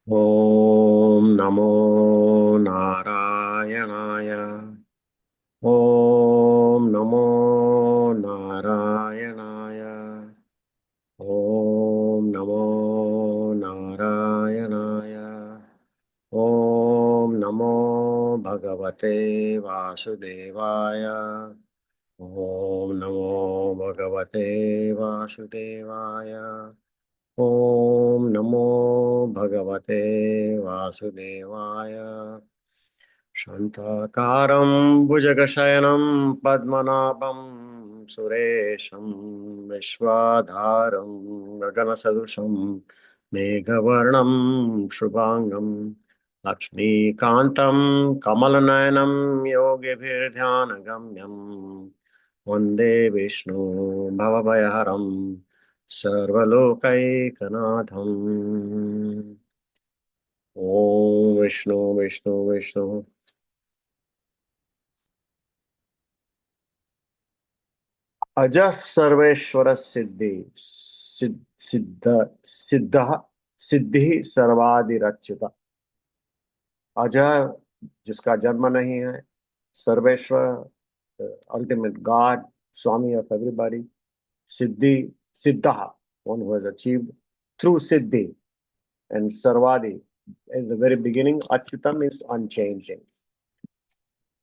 Om Namo Narayanaya. Om Namo Narayanaya. Om Namo Narayanaya. Om Namo Bhagavate Vasudevaya. Om Namo Bhagavate Vasudevaya. Om Namo Bhagavate Vasudevaya. Shantaakaram Bhujagashayanam Padmanabham Suresham Vishwadharam Gaganasadusham Meghavarnam Shubhangam Lakshmikantam Kamalanayanam Yogibhirdhyanagamyam Vande Vishnu Bhavabhayaharam Sarvalokaikanadham. Om Vishnu Vishnu Vishnu. Aja Sarveshwara Siddha Siddhi Sarvadi Rachyuta. Ajay जिसका जन्म नहीं है, Sarveshwar, ultimate God, Swami of everybody, Siddhi, Siddha, one who has achieved through Siddhi, and Sarvadi, in the very beginning, Achyutam is unchanging.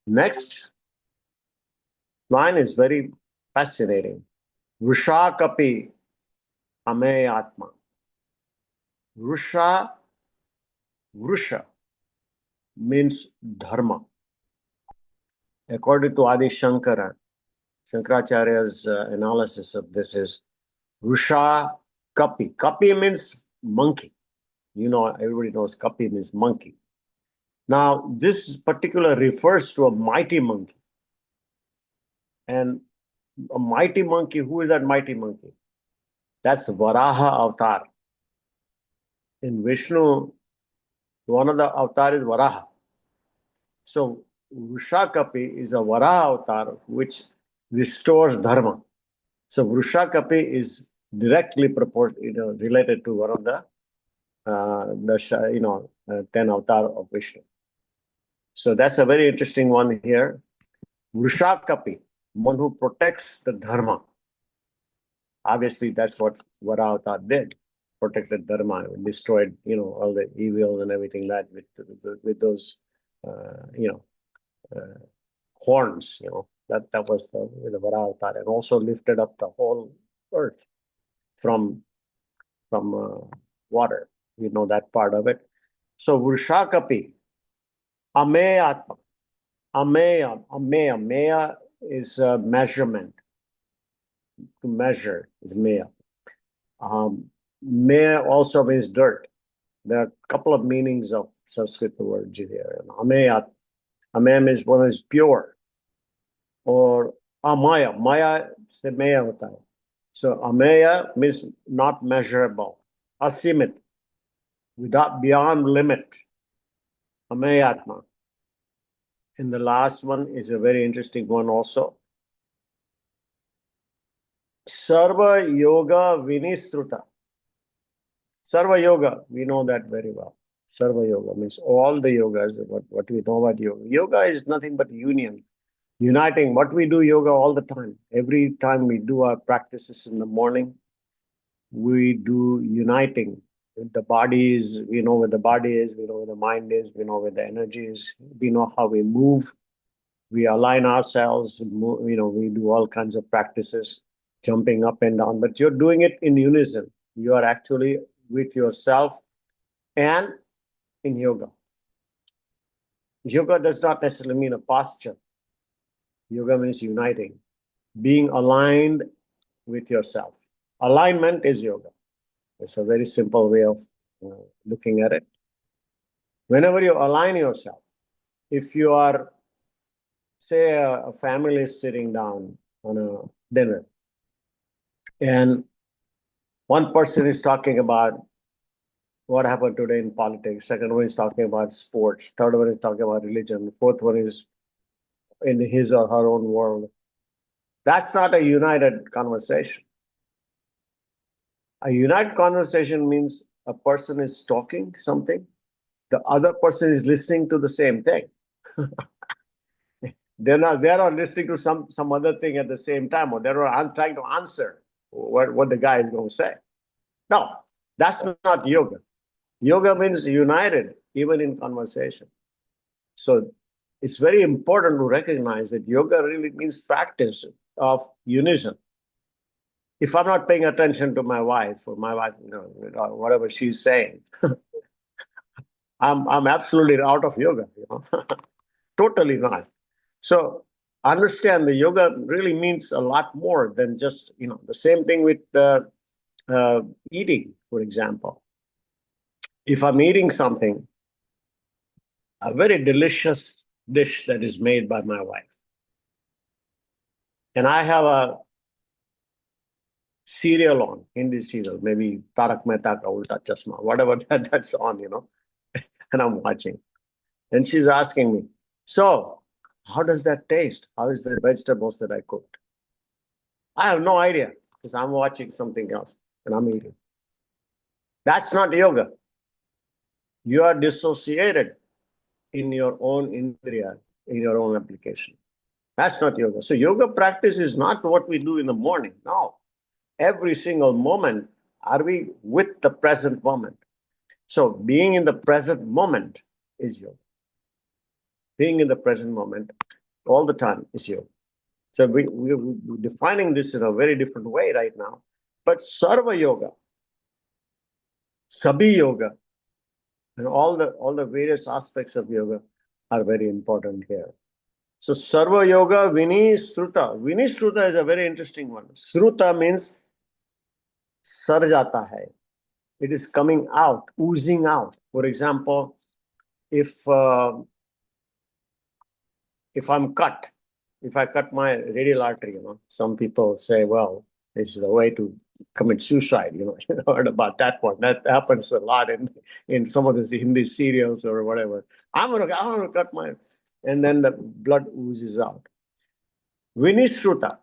Next line is very fascinating. Vrushakapi Ame Atma. Vrusha means dharma. According to Adi Shankara, Shankaracharya's analysis of this is Vrusha Kapi. Kapi means monkey. You know, everybody knows Kapi means monkey. Now, this particular refers to a mighty monkey. And a mighty monkey, who is that mighty monkey? That's Varaha avatar. In Vishnu, one of the avatar is Varaha. So Vrushakapi is a Varaha avatar which restores dharma. So Vrushakapi is directly related to one of the 10 avatar of Vishnu. So that's a very interesting one here. Vrushakapi, one who protects the dharma. Obviously, that's what Varaha avatar did. Protected dharma, destroyed all the evil and everything that with those horns, that was the Varaha avatar, and also lifted up the whole earth from water. You know that part of it. So Vrushakapi, Ameya, Ameya is measurement. To measure is Meya. Meya also means dirt. There are a couple of meanings of Sanskrit words here. Ameya means one is pure, or Amaya. Maya se Meya hota hai. So Ameya means not measurable, asimit, without beyond limit. Ameyatma. And the last one is a very interesting one also. Sarva Yoga Vinistruta. Sarva Yoga, we know that very well. Sarva Yoga means all the yogas, what we know about yoga. Yoga is nothing but union, uniting. What we do yoga all the time. Every time we do our practices in the morning, we do uniting. The body is, we know where the body is, we know where the mind is, we know where the energy is, we know how we move, we align ourselves, we do all kinds of practices, jumping up and down, but you're doing it in unison. You are actually with yourself and in yoga. Yoga does not necessarily mean a posture. Yoga means uniting, being aligned with yourself. Alignment is yoga. It's a very simple way of looking at it. Whenever you align yourself, if you are, say, a family is sitting down on a dinner, and one person is talking about what happened today in politics, second one is talking about sports, third one is talking about religion, fourth one is in his or her own world. That's not a united conversation. A united conversation means a person is talking something the other person is listening to the same thing. They're not listening to some other thing at the same time, or they're trying to answer what the guy is going to say. No, that's not yoga. Yoga means united, even in conversation. So it's very important to recognize that yoga really means practice of unison. If I'm not paying attention to my wife, or my wife, whatever she's saying, I'm absolutely out of yoga, totally not. So understand the yoga really means a lot more than just, the same thing with eating, for example. If I'm eating something, a very delicious dish that is made by my wife, and I have a serial on, Hindi serial, maybe Tarak Mehta Ka Ulta Chashma, whatever that's on, and I'm watching. And she's asking me, so how does that taste? How is the vegetables that I cooked? I have no idea because I'm watching something else and I'm eating. That's not yoga. You are dissociated in your own indriya, in your own application. That's not yoga. So yoga practice is not what we do in the morning. No. Every single moment, are we with the present moment? So being in the present moment is yoga. Being in the present moment all the time is yoga. So we're defining this in a very different way right now. But Sarva Yoga, Sabhi Yoga, and all the various aspects of yoga are very important here. So Sarva Yoga, Vinishruta. Vinishruta is a very interesting one. Sruta means sar jata hai. It is coming out, oozing out. For example, if I'm cut, if I cut my radial artery, some people say, well, this is the way to commit suicide. You heard about that one. That happens a lot in some of these Hindi serials or whatever. I'm gonna cut my, and then the blood oozes out. Vinishruta.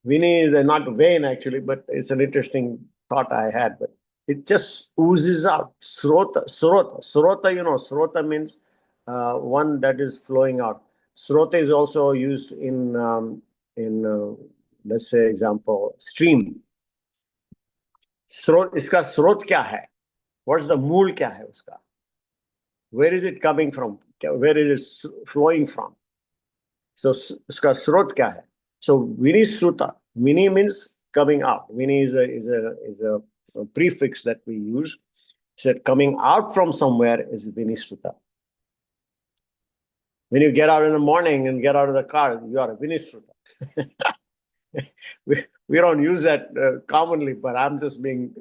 Vini is not vein actually, but it's an interesting thought I had. But it just oozes out. Srota. Srota means one that is flowing out. Srota is also used in let's say example stream. स्रोत इसका स्रोत क्या है? What's the मूल क्या है उसका? Where is it coming from? Where is it flowing from? So उसका स्रोत क्या है? So Vinishruta. Vini means coming out. Vini is a prefix that we use. So coming out from somewhere is Vinishruta. When you get out in the morning and get out of the car, you are a Vinishruta. we don't use that commonly, but I'm just being,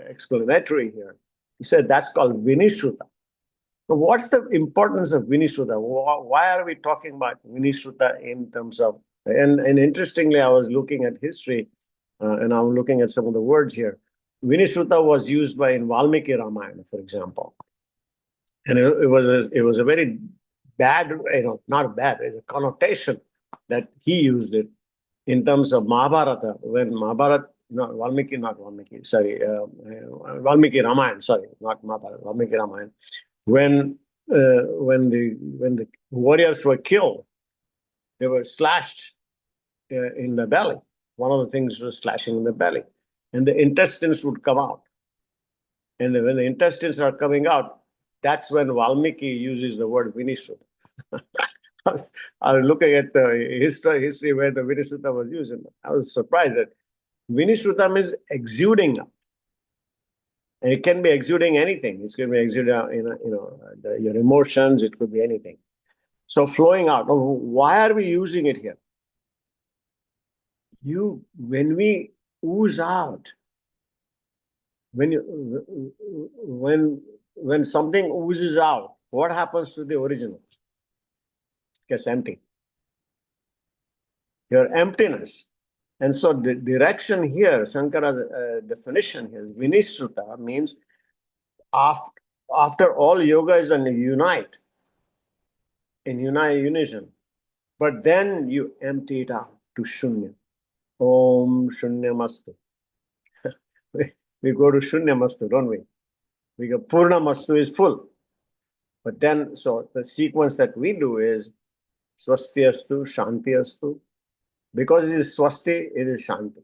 explanatory here. He said that's called Vinishruta. So what's the importance of Vinishruta? Why are we talking about Vinishruta in terms of, and interestingly, I was looking at history and I'm looking at some of the words here. Vinishruta was used by in Valmiki Ramayana, for example. And it was a very bad, not bad, it's a connotation that he used it in terms of Mahabharata, when Mahabharata, Valmiki Ramayana, sorry, not Mahabharata, Valmiki Ramayana. When the warriors were killed, they were slashed in the belly. One of the things was slashing in the belly, and the intestines would come out. And when the intestines are coming out, that's when Valmiki uses the word Vinishruta. I was looking at the history where the Vinishruta was used, and I was surprised that Vinishruta means exuding out. And it can be exuding anything. It could be exuding, your emotions. It could be anything. So flowing out. Why are we using it here? When we ooze out, when something oozes out, what happens to the original? It gets empty. Your emptiness. And so the direction here, Shankara's definition here, Vinishruta means after all yoga is a unite, in unison. But then you empty it out to Shunya. Om Shunyamastu. We go to Shunyamastu, don't we? Because Purnamastu is full. But then, so the sequence that we do is Swasti-astu, Shanti-astu. Because it is Swasti, it is Shanti.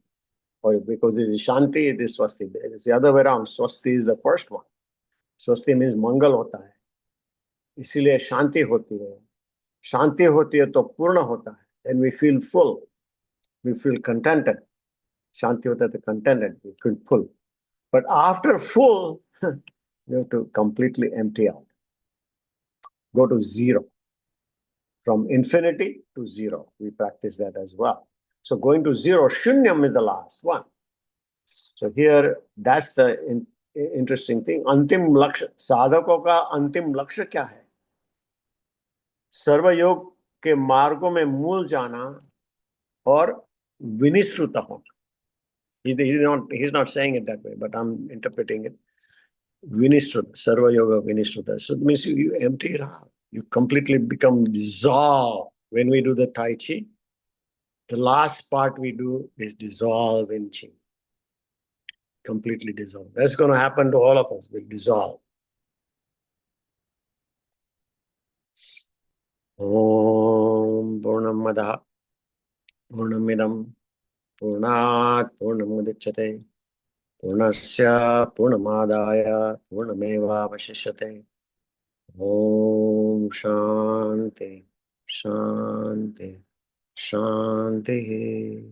Or because it is Shanti, it is Swasti. It's the other way around. Swasti is the first one. Swasti means Mangal hota hai. इसीलिए शांति होती है. शांति होती है तो पूर्ण होता है. Then we feel full. We feel contented. Shanti hota hai to contented. We feel full. But after full, you have to completely empty out. Go to zero. From infinity to zero. We practice that as well. So going to zero, shunyam is the last one. So here, that's the interesting thing. अंतिम लक्ष्य, साधकों का अंतिम लक्ष्य क्या है? सर्वयोग के मार्गों में मूल जाना और विनिश्रुत होना. He's not saying it that way, but I'm interpreting it. Vinishruta, Sarva Yoga Vinishruta. So it means you empty it out. You completely become dissolved. When we do the Tai Chi, the last part we do is dissolve in Chi. Completely dissolve. That's going to happen to all of us. We'll dissolve. Om Purnamada Purnamidam Purnat Purnamudichyate Purnasya Purnamadaya Purnameva Vashishyate. Om Shanti Shanti Shanti.